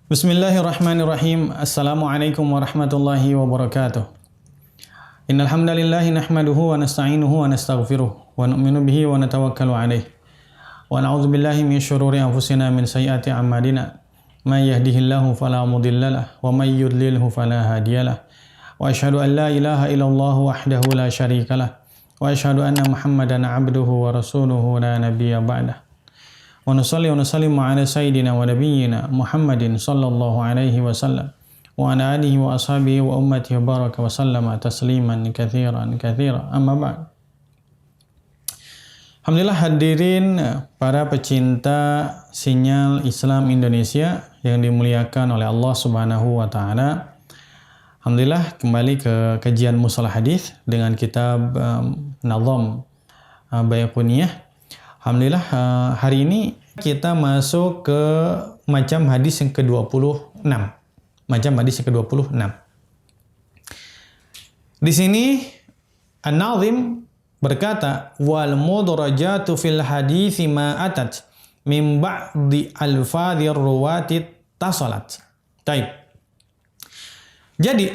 Bismillahirrahmanirrahim. Assalamualaikum warahmatullahi wabarakatuh. Innal hamdalillahi nahmaduhu wa nasta'inuhu wa nastaghfiruh wa nu'minu bihi wa natawakkalu alaih. Wa na'udzu billahi min syururi anfusina min sayyiati a'malina. May yahdihillahu fala mudhillalah wa may yudlilhu fala hadiyalah. Wa asyhadu an la ilaha illallah wahdahu la syarikalah. Wa asyhadu anna Muhammadan 'abduhu wa rasuluhu la nabiyya ba'dah. Wa nusalli wa nusallimu ala sayyidina wa nabiyyina Muhammadin sallallahu alaihi wasallam wa ala alihi wa ashabihi wa ummatihi wa baraka wa sallama tasliman katsiran amma ba'd. Alhamdulillah hadirin para pecinta sinyal Islam Indonesia yang dimuliakan oleh Allah Subhanahu wa taala. Alhamdulillah kembali ke kajian mustalah hadis dengan kitab Nazam Baiquniyah. Alhamdulillah hari ini kita masuk ke macam hadis yang ke-26. Macam hadis yang ke-26. Di sini An-Nazim berkata wal mudrajatu fil hadits ma atat min ba'di alfadhir ruwati tasalat. Baik. Jadi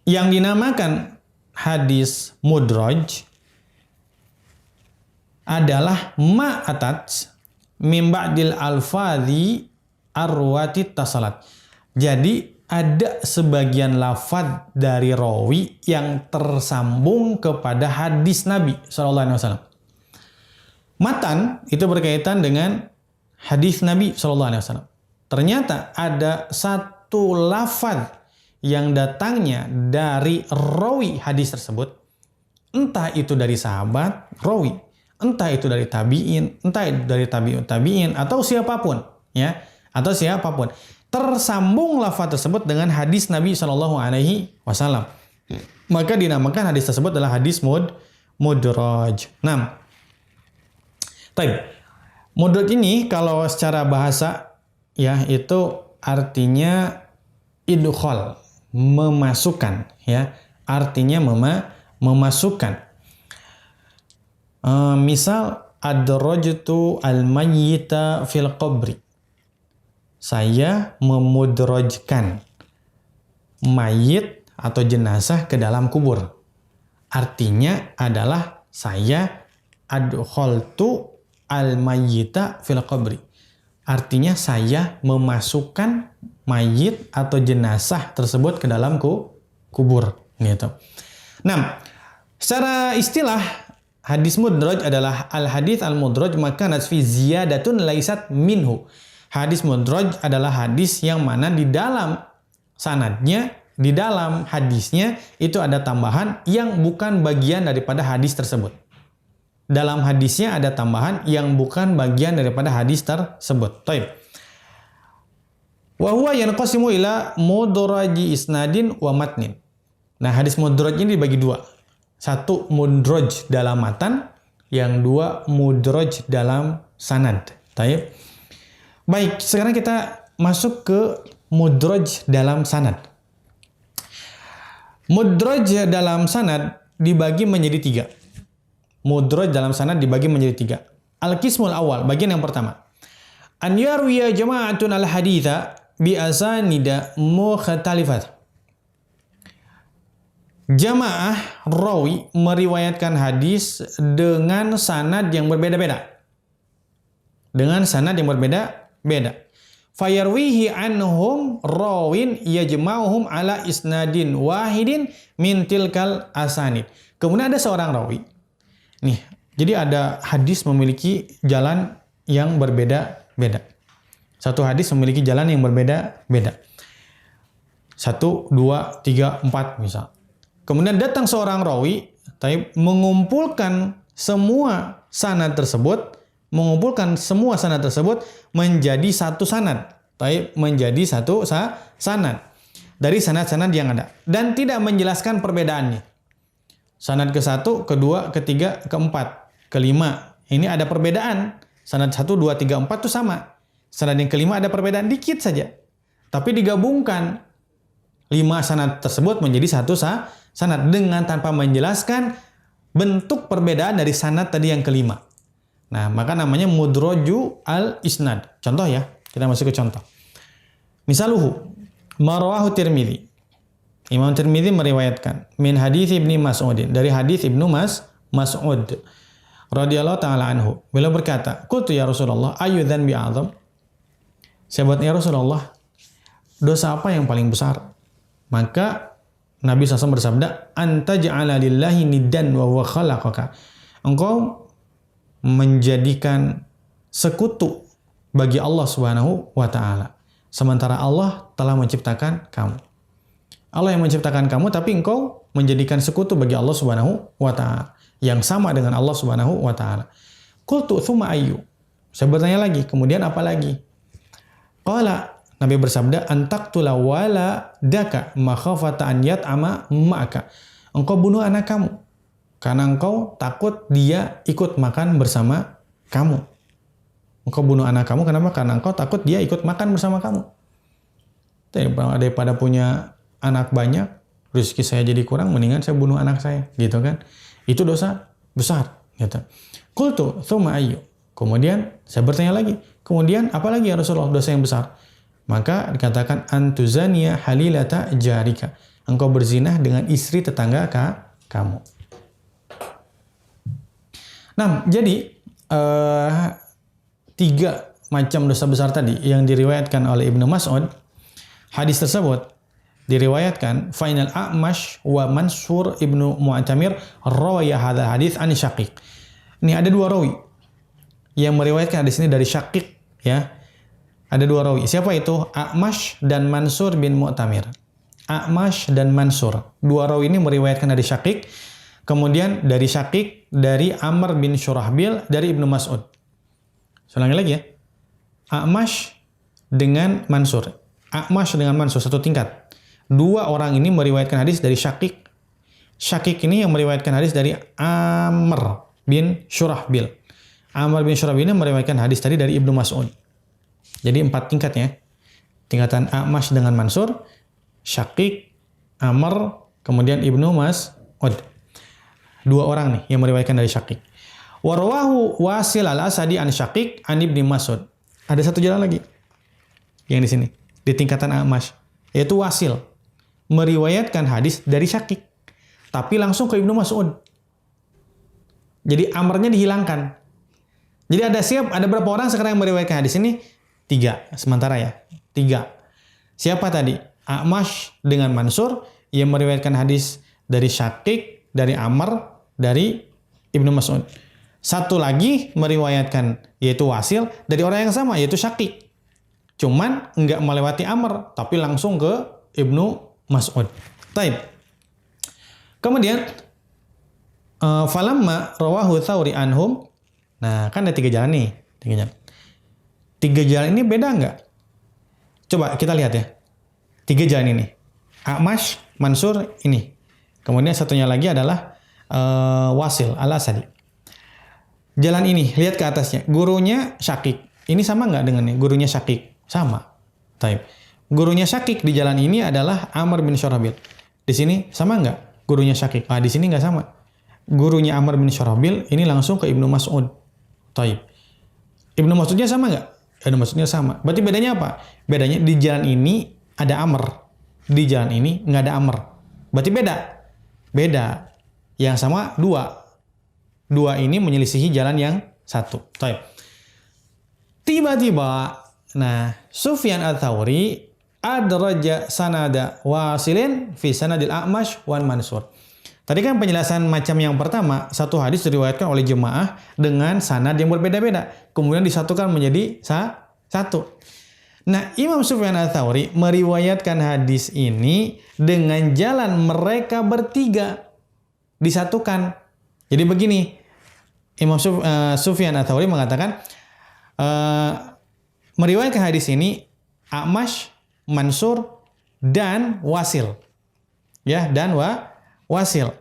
yang dinamakan hadis mudraj adalah ma'atat min ba'dil alfadhi arwati tasalat. Jadi ada sebagian lafaz dari rawi yang tersambung kepada hadis Nabi SAW. Matan itu berkaitan dengan hadis Nabi SAW. Ternyata ada satu lafaz yang datangnya dari rawi hadis tersebut, entah itu dari sahabat rawi, entah itu dari tabi'in, entah itu dari tabi'ut tabi'in, atau siapapun, ya, atau siapapun, tersambung lafaz tersebut dengan hadis Nabi Shallallahu Alaihi Wasallam, maka dinamakan hadis tersebut adalah hadis mudraj. Nah, mudraj ini kalau secara bahasa, ya, itu artinya idkhal, memasukkan, ya, artinya memasukkan. Misal adrajtu al-mayyita fil qabri. Saya memudrajkan mayit atau jenazah ke dalam kubur. Artinya adalah saya adkhaltu al-mayyita fil qabri. Artinya saya memasukkan mayit atau jenazah tersebut ke dalam kubur, gitu. Nah, secara istilah hadis mudraj adalah al-hadits al-mudraj maka nasfi ziyadatun laisat minhu. Hadis mudraj adalah hadis yang mana di dalam sanadnya, di dalam hadisnya itu ada tambahan yang bukan bagian daripada hadis tersebut. Dalam hadisnya ada tambahan yang bukan bagian daripada hadis tersebut. Taib. Wa huwa yanqasimu ila mudraji isnadin wa matnin. Nah, hadis mudraj ini dibagi dua. Satu mudraj dalam matan, yang dua mudraj dalam sanad. Taib. Baik, sekarang kita masuk ke mudraj dalam sanad. Mudraj dalam sanad dibagi menjadi tiga. Mudraj dalam sanad dibagi menjadi tiga. Al-qismul awal, bagian yang pertama. An yarwiya jama'atun al-haditha bi asanida mukhtalifat. Jamaah rawi meriwayatkan hadis dengan sanad yang berbeda-beda. Dengan sanad yang berbeda-beda. Fayarwihi anhum rawin yajma'uhum ala isnadin wahidin min tilkal asanid. Kemudian ada seorang rawi. Nih, jadi ada hadis memiliki jalan yang berbeda-beda. Satu hadis memiliki jalan yang berbeda-beda. 1, 2, 3, 4 misal. Kemudian datang seorang rawi, mengumpulkan semua sanad tersebut, menjadi satu sanad, menjadi satu sanad dari sanad-sanad yang ada, dan tidak menjelaskan perbedaannya. Sanad ke-1, ke-2, ke-3, ke-4, ke-5, ini ada perbedaan. Sanad 1, 2, 3, 4 itu sama. Sanad yang ke-5 ada perbedaan dikit saja, tapi digabungkan 5 sanad tersebut menjadi satu sanad dengan tanpa menjelaskan bentuk perbedaan dari sanad tadi yang ke-5. Nah, maka namanya mudraju al-isnad. Contoh ya, kita masuk ke contoh. Misaluhu marwahu Tirmidzi. Imam Tirmidzi meriwayatkan min hadits Ibnu Mas'udin, dari hadis Ibnu Mas'ud radhiyallahu taala anhu. Beliau berkata, "Qultu ya Rasulullah, ayyu dzanbi a'dzam?" Sahabat ya Rasulullah, dosa apa yang paling besar? Maka Nabi SAW bersabda, "Anta ja'ala lillahi niddan wa huwa khalaqaka." Engkau menjadikan sekutu bagi Allah Subhanahu wa taala, sementara Allah telah menciptakan kamu. Allah yang menciptakan kamu, tapi engkau menjadikan sekutu bagi Allah Subhanahu wa taala, yang sama dengan Allah Subhanahu wa taala. Qultu tsumma ayyu? Saya bertanya lagi, kemudian apa lagi? Qala, Nabi bersabda, "Antaqtula wala daka makhafata an yat'ama ma'aka." Engkau bunuh anak kamu karena engkau takut dia ikut makan bersama kamu. Engkau bunuh anak kamu kenapa? Karena engkau takut dia ikut makan bersama kamu. Daripada punya anak banyak, rezeki saya jadi kurang, mendingan saya bunuh anak saya, gitu kan? Itu dosa besar, gitu. Qultu tsumma ayyu? Kemudian saya bertanya lagi, kemudian apa lagi ya Rasulullah dosa yang besar? Maka dikatakan antuzaniya halilata jarika. Engkau berzinah dengan istri tetangga kamu. Nah, jadi 3 macam dosa besar tadi yang diriwayatkan oleh Ibnu Mas'ud. Hadis tersebut diriwayatkan Fainal A'mash wa Mansur Ibnu Mu'tamir rawaya hadzal hadis an Syaqiq. Ini ada 2 rawi yang meriwayatkan hadis ini dari Syaqiq, ya. Ada 2 rawi. Siapa itu? A'mash dan Mansur bin Mu'tamir. A'mash dan Mansur. 2 rawi ini meriwayatkan dari Syaqiq. Kemudian dari Syaqiq, dari Amr bin Syurahbil, dari Ibnu Mas'ud. Ulangi lagi ya. A'mash dengan Mansur. A'mash dengan Mansur, satu tingkat. 2 orang ini meriwayatkan hadis dari Syaqiq. Syaqiq ini yang meriwayatkan hadis dari Amr bin Syurahbil. Amr bin Syurahbil ini meriwayatkan hadis tadi dari Ibnu Mas'ud. Jadi 4 tingkat ya. Tingkatan A'mash dengan Mansur, Syaqiq, Amr, kemudian Ibnu Mas'ud. 2 orang nih yang meriwayatkan dari Syaqiq. Warwahu Wasil al-Asadi an Syaqiq an Ibnu Mas'ud. Ada satu jalan lagi yang di sini, di tingkatan A'mash, yaitu Wasil meriwayatkan hadis dari Syaqiq, tapi langsung ke Ibnu Mas'ud. Jadi Amrnya dihilangkan. Jadi ada berapa orang sekarang yang meriwayatkan hadis ini? 3 sementara ya. 3. Siapa tadi? A'mash dengan Mansur yang meriwayatkan hadis dari Syaqiq, dari Amr, dari Ibnu Mas'ud. Satu lagi meriwayatkan yaitu Wasil dari orang yang sama yaitu Syaqiq. Cuman enggak melewati Amr tapi langsung ke Ibnu Mas'ud. Taib. Kemudian falamma rawahu Tsauri anhum. Nah, kan ada 3 jalan nih, 3 jalan. 3 jalan ini beda enggak? Coba kita lihat ya. 3 jalan ini. A'mash, Mansur ini. Kemudian satunya lagi adalah Wasil al-Asadi. Jalan ini, lihat ke atasnya. Gurunya Syaqiq. Ini sama nggak dengannya? Gurunya Syaqiq. Sama. Taib. Gurunya Syaqiq di jalan ini adalah Amr bin Syurahbil. Di sini sama nggak? Gurunya Syaqiq. Di sini nggak sama. Gurunya Amr bin Syurahbil ini langsung ke Ibnu Mas'ud. Taib. Ibnu Mas'udnya sama nggak? Ibnu Mas'udnya sama. Berarti bedanya apa? Bedanya di jalan ini ada Amr. Di jalan ini nggak ada Amr. Berarti beda. Beda. Yang sama 2. 2 ini menyelisihi jalan yang 1. Taib. Tiba-tiba, nah, Sufyan Ats-Tsauri adraja sanada Wasilin fi sanadil A'mash wan Mansur. Tadi kan penjelasan macam yang pertama, satu hadis diriwayatkan oleh jemaah dengan sanad yang berbeda-beda, kemudian disatukan menjadi satu. Nah, Imam Sufyan Ats-Tsauri meriwayatkan hadis ini dengan jalan mereka bertiga disatukan. Jadi begini, Imam Sufyan Ats-Tsauri mengatakan meriwayatkan hadis ini A'mash, Mansur, dan Wasil. Ya, dan Wasil.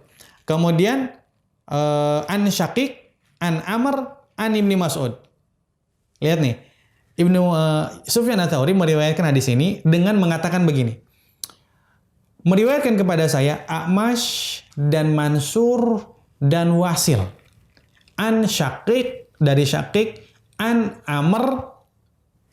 Kemudian an Syaqiq, an Amr, an Ibnu Mas'ud. Lihat nih. Sufyan Ats-Tsauri meriwayatkan hadis ini dengan mengatakan begini. Meriwayatkan kepada saya A'mash dan Mansur dan Wasil. An Syaqiq, dari Syaqiq, an Amr,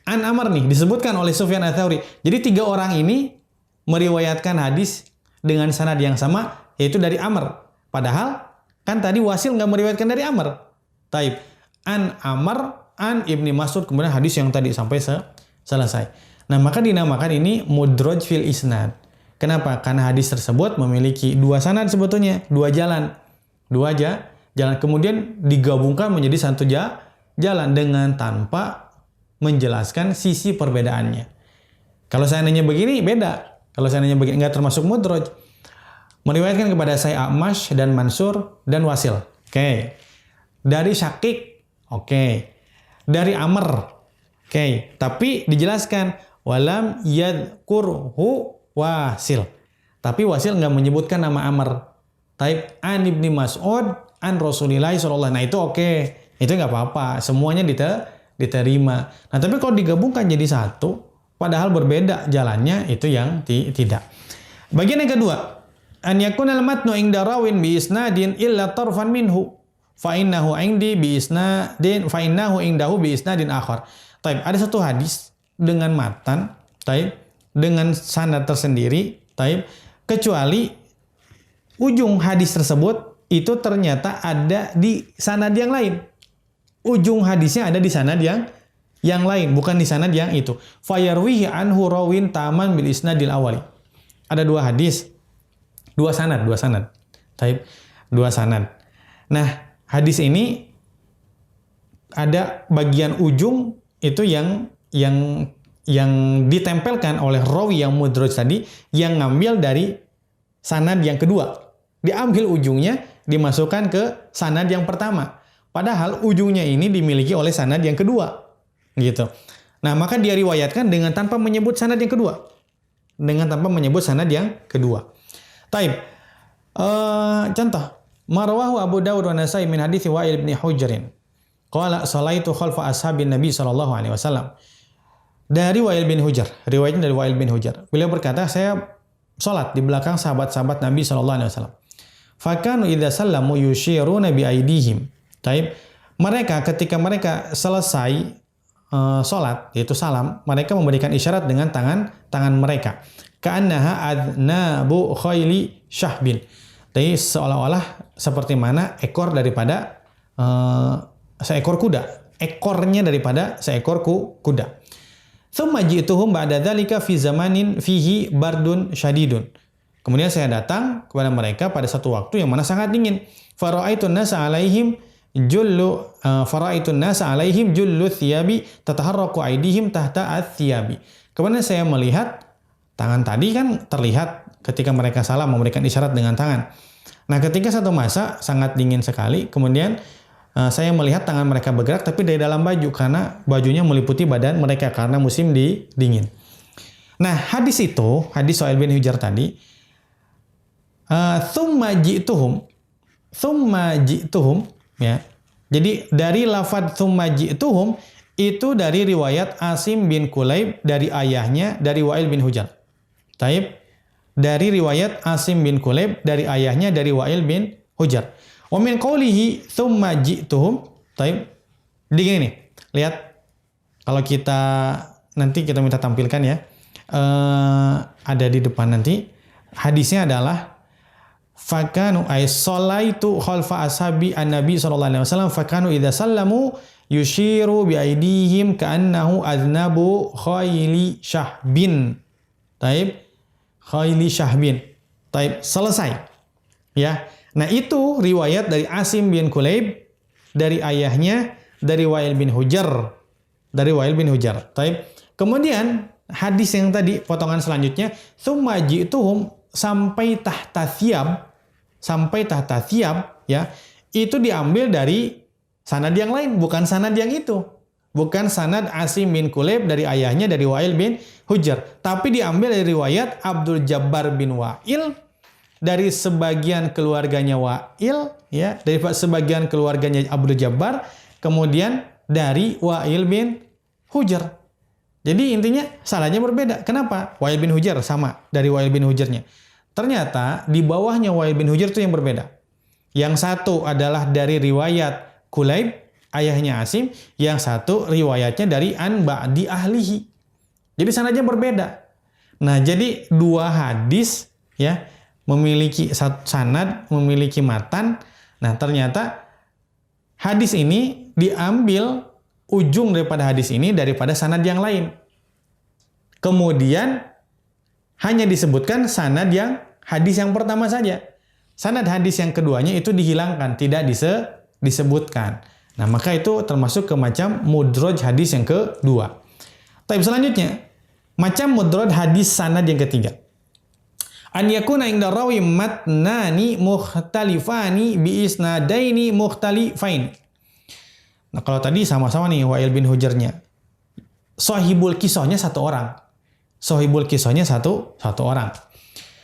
An Amr nih disebutkan oleh Sufyan Ats-Tsauri. Jadi 3 orang ini meriwayatkan hadis dengan sanad yang sama, yaitu dari Amr. Padahal kan tadi Wasil nggak meriwayatkan dari Amr. Taib. An Amr, an Ibni Mas'ud, kemudian hadis yang tadi sampai selesai. Nah, maka dinamakan ini mudraj fil isnad. Kenapa? Karena hadis tersebut memiliki 2 sanad sebetulnya, 2 jalan. 2 aja jalan, kemudian digabungkan menjadi 1 jalan dengan tanpa menjelaskan sisi perbedaannya. Kalau seandainya begini, beda. Kalau seandainya begini, nggak termasuk mudraj. Meriwayatkan kepada saya A'mash dan Mansur dan Wasil. Oke. Dari Syakik. Oke. Dari Amr. Oke. Tapi dijelaskan. Walam yadkurhu Wasil. Tapi Wasil nggak menyebutkan nama Amr. Taib an Ibni Mas'ud an Rasulillah sallallahu. Nah itu oke. Itu nggak apa-apa. Semuanya diterima. Nah, tapi kalau digabungkan jadi 1, padahal berbeda jalannya, itu yang tidak. Bagian yang kedua, an yakunal matnu inda rawin bi isnadin illa tarfan minhu fa innahu indi bi isnadin fa innahu indahu bi isnadin akhar. Taib, ada satu hadis dengan matan, taib, dengan sanad tersendiri, taib, kecuali ujung hadis tersebut itu ternyata ada di sanad yang lain. Ujung hadisnya ada di sanad yang lain, bukan di sanad yang itu. Fayarwihi anhu rawin taman bil isnadil awali. Ada 2 hadis, 2 sanad. Taib, 2 sanad. Nah, hadis ini ada bagian ujung itu yang ditempelkan oleh rawi yang mudraj tadi, yang ngambil dari sanad yang kedua. Diambil ujungnya, dimasukkan ke sanad yang pertama. Padahal ujungnya ini dimiliki oleh sanad yang kedua. Gitu. Nah, maka dia riwayatkan dengan tanpa menyebut sanad yang kedua. Taib. Contoh. Marwahu Abu Dawud wa Nasai min hadits Wa'il bin Hujr. Qala salaitu khalfa ashabin Nabi sallallahu alaihi wasallam. Dari Wa'il bin Hujr. Riwayatnya dari Wa'il bin Hujr. Beliau berkata, saya salat di belakang sahabat-sahabat Nabi sallallahu alaihi wasallam. Fakanu idza sallamu yushiruna bi aidihim. Taib. Mereka ketika mereka selesai salat, yaitu salam, mereka memberikan isyarat dengan tangan mereka. Ka'annaha adnabu khayli syahbin. Jadi seolah-olah seperti mana ekor daripada seekor kuda. Ekornya daripada seekor kuda. Tsumma ji'tuhum ba'da dzalika fi zamanin fihi bardun syadidun. Kemudian saya datang kepada mereka pada satu waktu yang mana sangat dingin. Fara'aitun nasa alaihim jullu thiyabi tataharraku aidihim tahta ath-thiyabi. Kemudian saya melihat tangan tadi kan terlihat ketika mereka salam memberikan isyarat dengan tangan. Nah, ketika satu masa sangat dingin sekali, kemudian saya melihat tangan mereka bergerak tapi dari dalam baju karena bajunya meliputi badan mereka karena musim dingin. Nah, hadis itu, hadis Wa'il bin Hujr tadi, thumma ji'tuhum, ya. Jadi dari lafadz thumma ji'tuhum itu dari riwayat Asim bin Kulaib dari ayahnya dari Wa'il bin Hujr. Taib, dari riwayat Asim bin Kulaib dari ayahnya dari Wa'il bin Hujr. Wa min qawlihi thumma ji'tuhum. Taib. Jadi gini nih, lihat kalau nanti kita minta tampilkan ya. Ada di depan nanti. Hadisnya adalah fakanu ay sallaitu khalfa ashabi an-nabi sallallahu alaihi wasallam fakanu idza sallamu yushiru bi aidihim ka'annahu aznabu khayli syahbin. Taib, khayli syahbin. Taib, selesai. Ya. Nah, itu riwayat dari Asim bin Kulaib dari ayahnya dari Wa'il bin Hujr. Taib. Kemudian hadis yang tadi potongan selanjutnya tsumma ji'tuhum sampai tahta thiyab, ya, itu diambil dari sanad yang lain, bukan sanad yang itu. Bukan sanad Asim bin Kulaib dari ayahnya dari Wa'il bin Hujr, tapi diambil dari riwayat Abdul Jabbar bin Wa'il dari sebagian keluarganya Wa'il, ya, dari sebagian keluarganya Abdul Jabbar, kemudian dari Wa'il bin Hujr. Jadi intinya salahnya berbeda. Kenapa? Wa'il bin Hujr sama dari Wa'il bin Hujrnya. Ternyata di bawahnya Wa'il bin Hujr itu yang berbeda. Yang satu adalah dari riwayat Kulaib, ayahnya Asim, yang satu riwayatnya dari an ba'di ahlihi. Jadi sanadnya berbeda. Nah, jadi dua hadis ya memiliki satu sanad, memiliki matan. Nah, ternyata hadis ini diambil ujung daripada hadis ini daripada sanad yang lain. Kemudian hanya disebutkan sanad yang hadis yang pertama saja. Sanad hadis yang keduanya itu dihilangkan, tidak disebutkan. Nah, maka itu termasuk ke macam mudraj hadis yang kedua. Tapi selanjutnya, macam mudraj hadis sanad yang ketiga. An yakuna inda rawi matnani mukhtalifani bi isnadaini mukhtalifain. Nah, kalau tadi sama-sama nih Wa'il bin Hujrnya. Sahibul kisahnya satu orang. Sahibul kisahnya satu orang.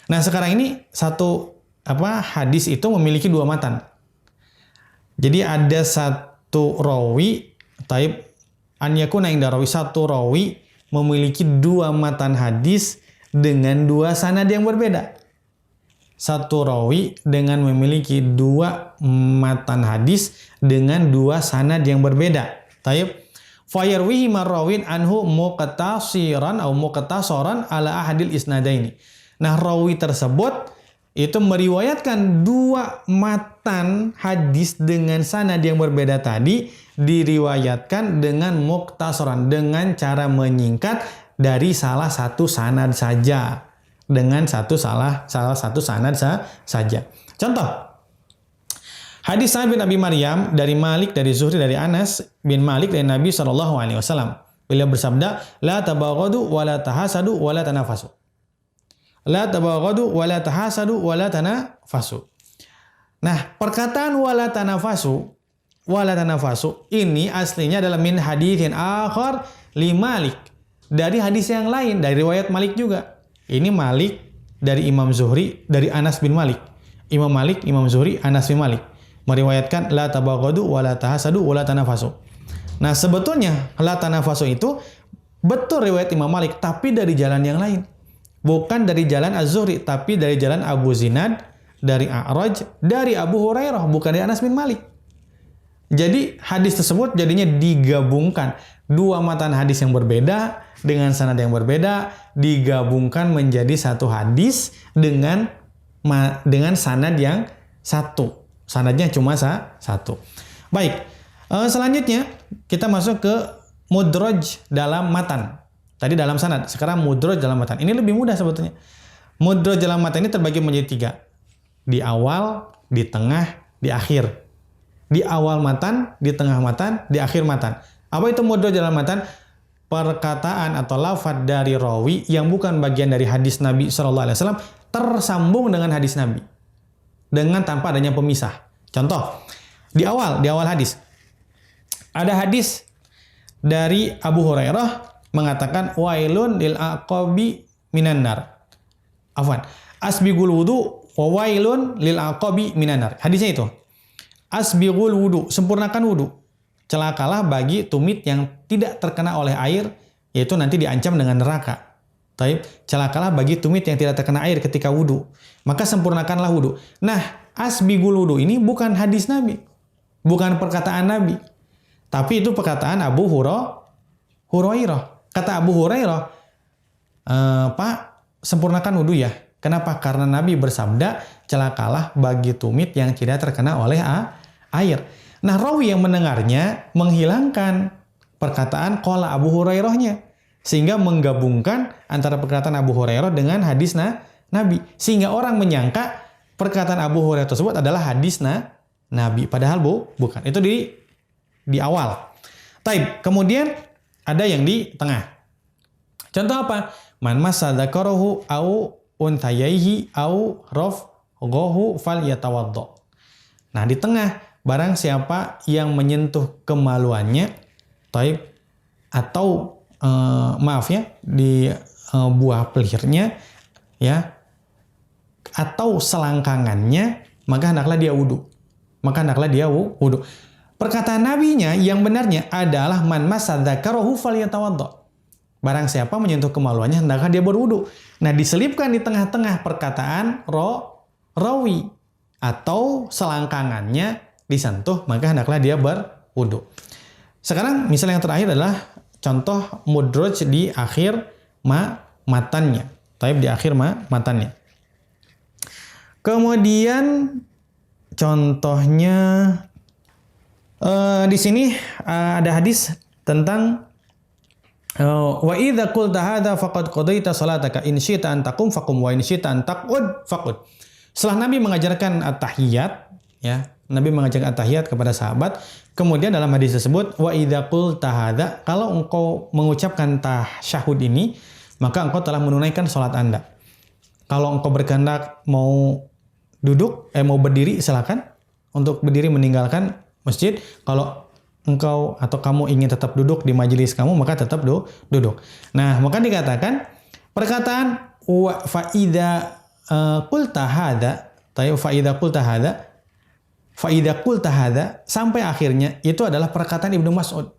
Nah, sekarang ini satu hadis itu memiliki dua matan. Jadi ada satu rawi, taib an yakuna inda rawi, satu rawi memiliki dua matan hadis dengan dua sanad yang berbeda. Satu rawi dengan memiliki dua matan hadis dengan dua sanad yang berbeda. Taib fayarwihi marrawin anhu muqtasiran atau muqtasaran ala ahadil isnadaini. Nah, rawi tersebut itu meriwayatkan dua matan hadis dengan sanad yang berbeda tadi, diriwayatkan dengan muqtasaran, dengan cara menyingkat dari salah satu sanad saja, dengan salah satu sanad saja. Contoh, hadis Sa'ad bin Abi Maryam dari Malik, dari Zuhri, dari Anas bin Malik dari Nabi SAW. Beliau bersabda, la tabaghadu wa la tahasadu wa la tanafasu. La tabaghadu wa la tahasadu wa la tanafasu. Nah, perkataan wa la tanafasu ini aslinya adalah min haditsin akhar li Malik. Dari hadis yang lain, dari riwayat Malik juga. Ini Malik dari Imam Zuhri, dari Anas bin Malik. Imam Malik, Imam Zuhri, Anas bin Malik meriwayatkan la tabaghadu wa la tahasadu wa la tanafasu. Nah, sebetulnya la tanafasu itu betul riwayat Imam Malik, tapi dari jalan yang lain. Bukan dari jalan Az-Zuhri, tapi dari jalan Abu Zinad, dari A'raj, dari Abu Hurairah, bukan dari Anas bin Malik. Jadi hadis tersebut jadinya digabungkan. Dua matan hadis yang berbeda dengan sanad yang berbeda digabungkan menjadi satu hadis dengan sanad yang satu. Sanadnya cuma satu. Baik, selanjutnya kita masuk ke mudraj dalam matan. Tadi dalam sanad, sekarang mudraj dalam matan. Ini lebih mudah sebetulnya. Mudraj dalam matan ini terbagi menjadi tiga. Di awal, di tengah, di akhir. Di awal matan, di tengah matan, di akhir matan. Apa itu mudraj dalam matan? Perkataan atau lafadz dari rawi yang bukan bagian dari hadis Nabi SAW tersambung dengan hadis Nabi dengan tanpa adanya pemisah. Contoh, di awal hadis ada hadis dari Abu Hurairah mengatakan wailun lil aqabi minan nar. Afwan, asbigul wudu wa wailun lil aqabi minan nar. Hadisnya itu. Asbigul wudu, sempurnakan wudu. Celakalah bagi tumit yang tidak terkena oleh air, yaitu nanti diancam dengan neraka. Taib, celakalah bagi tumit yang tidak terkena air ketika wudu. Maka sempurnakanlah wudu. Nah, asbigul wudu ini bukan hadis Nabi. Bukan perkataan Nabi. Tapi itu perkataan Abu Hurairah. Kata Abu Hurairah, Pak, sempurnakan wudu ya. Kenapa? Karena Nabi bersabda, celakalah bagi tumit yang tidak terkena oleh air. Nah, rawi yang mendengarnya menghilangkan perkataan qala Abu Hurairahnya, sehingga menggabungkan antara perkataan Abu Hurairah dengan hadis Nabi, sehingga orang menyangka perkataan Abu Hurairah tersebut adalah hadis Nabi, padahal bukan. Itu di awal. Taib. Kemudian ada yang di tengah. Contoh apa? Man massa dzakarahu au untayaihi au rafghahu falyatawaddo. Nah, di tengah, barang siapa yang menyentuh kemaluannya, taib, atau di buah pelirnya, ya, atau selangkangannya, maka hendaklah dia wudu. Perkataan nabinya yang benarnya adalah man massa dzakarahu falyatawaddo. Barang siapa menyentuh kemaluannya, hendaklah dia berwudu. Nah, diselipkan di tengah-tengah perkataan rawi atau selangkangannya disentuh, maka hendaklah dia wudu. Sekarang misal yang terakhir adalah contoh mudraj di akhir matannya. Taib di akhir matannya. Kemudian contohnya di sini ada hadis tentang wa idza qulta hadza faqad qadaita salataka in syi'ta an taqum faqum wa in syi'ta an taqud faqud. Setelah Nabi mengajarkan at-tahiyat, ya, Nabi mengajarkan at-tahiyat kepada sahabat, kemudian dalam hadis tersebut wa idza qulta hadza, kalau engkau mengucapkan tasyahud ini, maka engkau telah menunaikan salat Anda. Kalau engkau berkehendak mau duduk, mau berdiri, silakan untuk berdiri meninggalkan masjid. Kalau engkau atau kamu ingin tetap duduk di majelis kamu, maka tetap duduk. Nah, maka dikatakan perkataan wa faida qulta hadza, faida qulta hadza sampai akhirnya itu adalah perkataan Ibnu Mas'ud,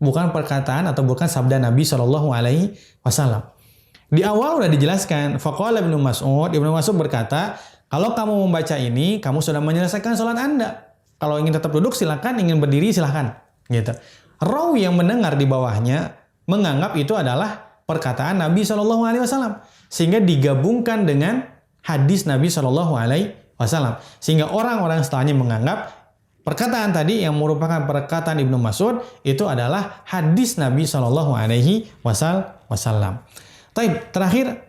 bukan perkataan atau bukan sabda Nabi Shallallahu alaihi wasallam. Di awal sudah dijelaskan, faqala Ibnu Mas'ud berkata, kalau kamu membaca ini, kamu sudah menyelesaikan sholat Anda. Kalau ingin tetap duduk silakan, ingin berdiri silakan, gitu. Rawi yang mendengar di bawahnya menganggap itu adalah perkataan Nabi Shallallahu alaihi wasallam, sehingga digabungkan dengan hadis Nabi Shallallahu alaihi wasallam, sehingga orang-orang setelahnya menganggap perkataan tadi yang merupakan perkataan Ibnu Mas'ud itu adalah hadis Nabi Shallallahu alaihi wasallam. Terakhir,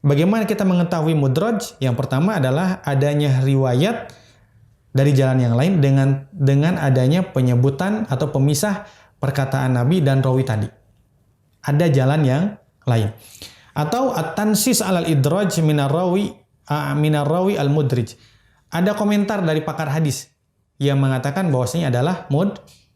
bagaimana kita mengetahui mudraj? Yang pertama adalah adanya riwayat dari jalan yang lain dengan adanya penyebutan atau pemisah perkataan Nabi dan rawi tadi. Ada jalan yang lain. Atau at-tansis alal idraj minar rawi al-mudrij. Ada komentar dari pakar hadis yang mengatakan bahwasanya adalah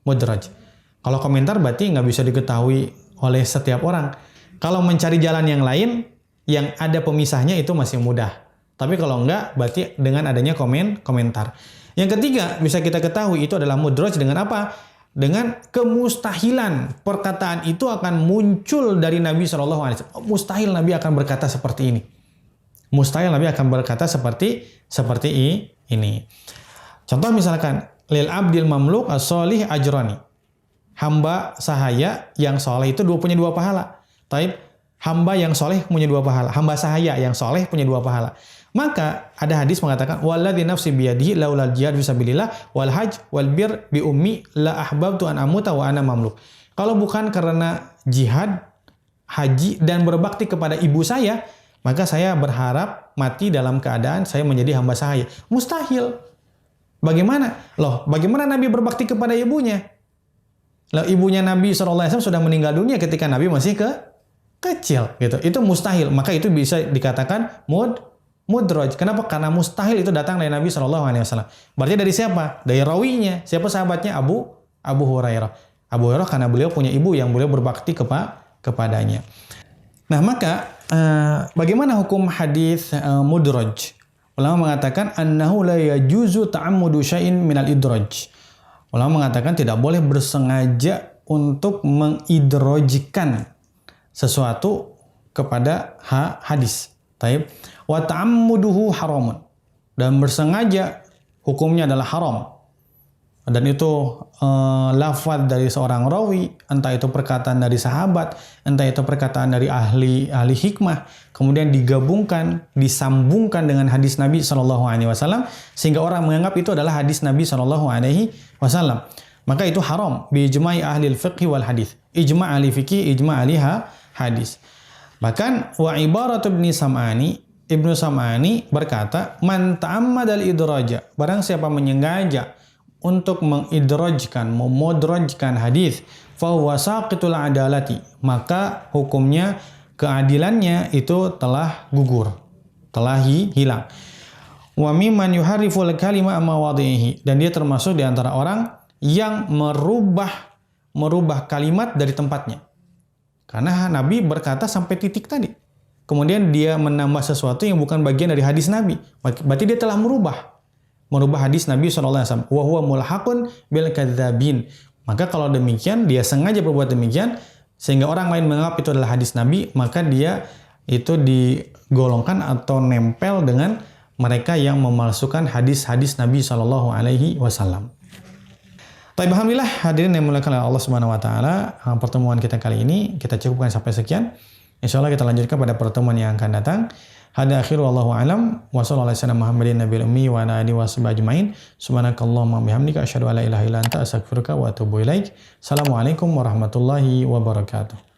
mudraj. Kalau komentar berarti nggak bisa diketahui oleh setiap orang. Kalau mencari jalan yang lain yang ada pemisahnya itu masih mudah. Tapi kalau enggak, berarti dengan adanya komentar. Yang ketiga, bisa kita ketahui itu adalah mudraj dengan apa? Dengan kemustahilan perkataan itu akan muncul dari Nabi SAW. Mustahil Nabi akan berkata seperti ini. Mustahil Nabi akan berkata seperti ini. Contoh misalkan, lil abdil mamluk as-solih ajrani. Hamba sahaya yang soleh itu punya dua pahala. Hamba yang soleh punya dua pahala. Hamba sahaya yang soleh punya dua pahala. Maka ada hadis mengatakan walladzi nafsi biyadihi laulal jihad fisabilillah wal hajj wal bir bi ummi la ahbabtu an amuta wa ana mamluk. Kalau bukan karena jihad, haji dan berbakti kepada ibu saya, maka saya berharap mati dalam keadaan saya menjadi hamba sahaya. Mustahil. Bagaimana? Bagaimana Nabi berbakti kepada ibunya? Ibunya Nabi SAW sudah meninggal dunia ketika Nabi masih kecil gitu. Itu mustahil. Maka itu bisa dikatakan mudraj. Kenapa? Karena mustahil itu datang dari Nabi SAW. Berarti dari siapa? Dari rawinya. Siapa sahabatnya? Abu Hurairah. Abu Hurairah karena beliau punya ibu yang beliau berbakti kepadanya. Nah, maka bagaimana hukum hadis mudraj? Ulama mengatakan annahu la yajuzu ta'ammudu syai'in minal idraj. Ulama mengatakan tidak boleh bersengaja untuk mengidrajkan sesuatu kepada hadis. Taib. Wa ta'ammuduhu haramun. Dan bersengaja hukumnya adalah haram. Dan itu lafaz dari seorang rawi, entah itu perkataan dari sahabat, entah itu perkataan dari ahli hikmah, kemudian digabungkan, disambungkan dengan hadis Nabi SAW, sehingga orang menganggap itu adalah hadis Nabi SAW. Maka itu haram bi ijma'i ahli al-fiqh wal hadis. Ijma' ahli fikih, ijma' ahli hadis. Bahkan wa ibaratu Ibnu Sam'ani berkata, man ta'ammadal idraja, barang siapa menyengaja untuk mengidrajkan, memudrajkan hadis, fa huwa saqitul adalati, maka hukumnya keadilannya itu telah gugur, telah hilang. Wa mimman yuharriful kalima amma wadhihi, dan dia termasuk di antara orang yang merubah kalimat dari tempatnya. Karena Nabi berkata sampai titik tadi. Kemudian dia menambah sesuatu yang bukan bagian dari hadis Nabi. Berarti dia telah merubah hadis Nabi SAW. Wa huwa mulhaqun bil kadzabin. Maka kalau demikian, dia sengaja berbuat demikian, sehingga orang lain menganggap itu adalah hadis Nabi, maka dia itu digolongkan atau nempel dengan mereka yang memalsukan hadis-hadis Nabi SAW. Baik, alhamdulillah hadirin yang dimuliakan oleh Allah Subhanahu wa taala, pertemuan kita kali ini kita cukupkan sampai sekian. Insyaallah kita lanjutkan pada pertemuan yang akan datang. Hada akhiru wallahu alam wa sallallahu alaihi wasallam Muhammadin nabiyil ummi wa ala alihi washabihi ajmain. Subhanakallahumma bihamdika asyhadu an la ilaha illa anta astaghfiruka wa atubu ilaik. Assalamualaikum warahmatullahi wabarakatuh.